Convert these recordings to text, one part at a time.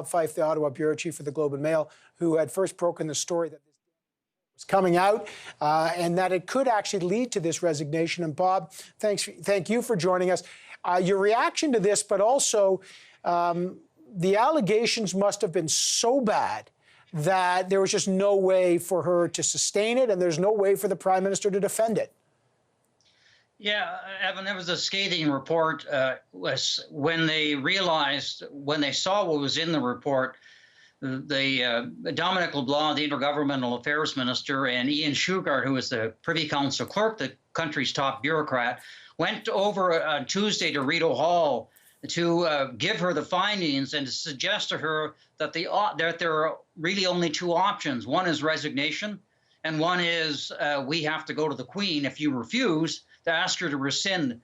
Fife, the Ottawa bureau chief for the Globe and Mail, who had first broken the story that this was coming out and that it could actually lead to this resignation. And Bob, thank you for joining us. Your reaction to this, but also the allegations must have been so bad that there was just no way for her to sustain it, and there's no way for the Prime Minister to defend it. Yeah, Evan, that was a scathing report. Was when they saw what was in the report, Dominic LeBlanc, the Intergovernmental Affairs Minister, and Ian Shugart, who was the Privy Council clerk, the country's top bureaucrat, went over on Tuesday to Rideau Hall to give her the findings and to suggest to her that there are really only two options. One is resignation, and one is we have to go to the Queen if you refuse, to ask her to rescind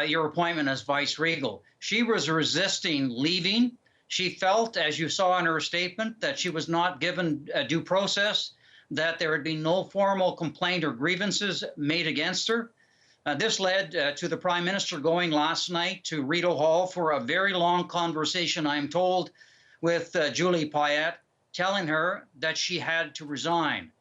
your appointment as vice regal. She was resisting leaving. She felt, as you saw in her statement, that she was not given due process, that there had been no formal complaint or grievances made against her. This led to the Prime Minister going last night to Rideau Hall for a very long conversation, I'm told, with Julie Payette, telling her that she had to resign.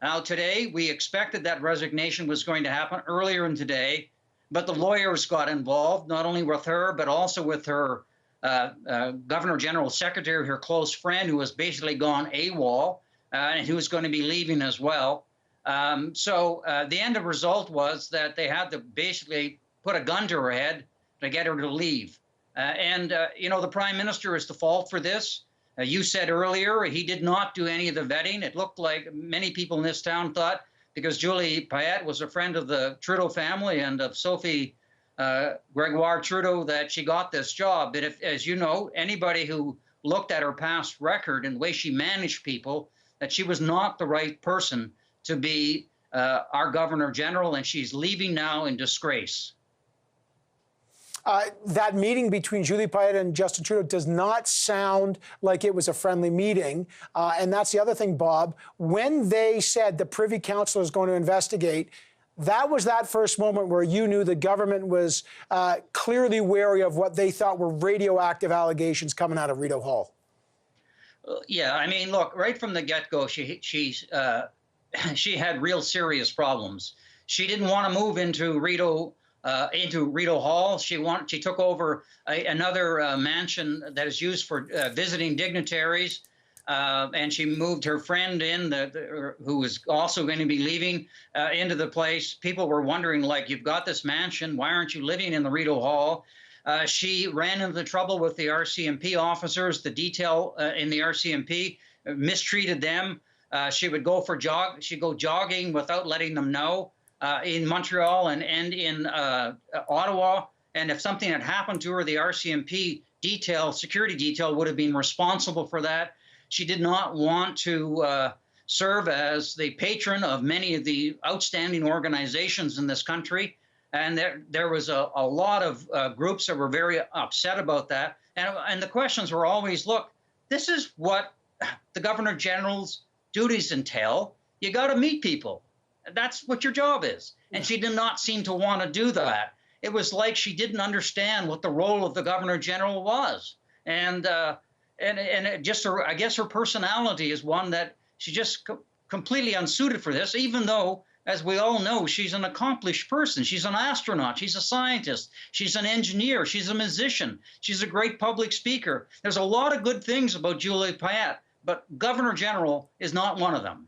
Now, today, we expected that resignation was going to happen earlier in today, but the lawyers got involved, not only with her, but also with her Governor General Secretary, her close friend, who has basically gone AWOL, and who is going to be leaving as well. The end of result was that they had to basically put a gun to her head to get her to leave. You know, the Prime Minister is to fault for this. You said earlier he did not do any of the vetting. It looked like many people in this town thought, because Julie Payette was a friend of the Trudeau family and of Sophie Gregoire Trudeau, that she got this job. But if, as you know, anybody who looked at her past record and the way she managed people, that she was not the right person to be our Governor General, and she's leaving now in disgrace. That meeting between Julie Payette and Justin Trudeau does not sound like it was a friendly meeting. And that's the other thing, Bob. When they said the Privy Council is going to investigate, that was that first moment where you knew the government was clearly wary of what they thought were radioactive allegations coming out of Rideau Hall. Yeah, I mean, look, right from the get-go, she had real serious problems. She didn't want to move into Rideau Hall. She took over another mansion that is used for visiting dignitaries, and she moved her friend in, who was also going to be leaving, into the place. People were wondering, like, you've got this mansion, why aren't you living in the Rideau Hall? She ran into trouble with the RCMP officers. The detail in the RCMP mistreated them. She would go she'd go jogging without letting them know. In Montreal and in Ottawa, and if something had happened to her, the RCMP security detail would have been responsible for that. She did not want to serve as the patron of many of the outstanding organizations in this country, and there was a lot of groups that were very upset about that. And the questions were always, look, this is what the Governor General's duties entail. You got to meet people. That's what your job is. And she did not seem to want to do that. It was like she didn't understand what the role of the Governor General was. And just I guess her personality is one that she just completely unsuited for this, even though, as we all know, she's an accomplished person. She's an astronaut. She's a scientist. She's an engineer. She's a musician. She's a great public speaker. There's a lot of good things about Julie Payette, but Governor General is not one of them.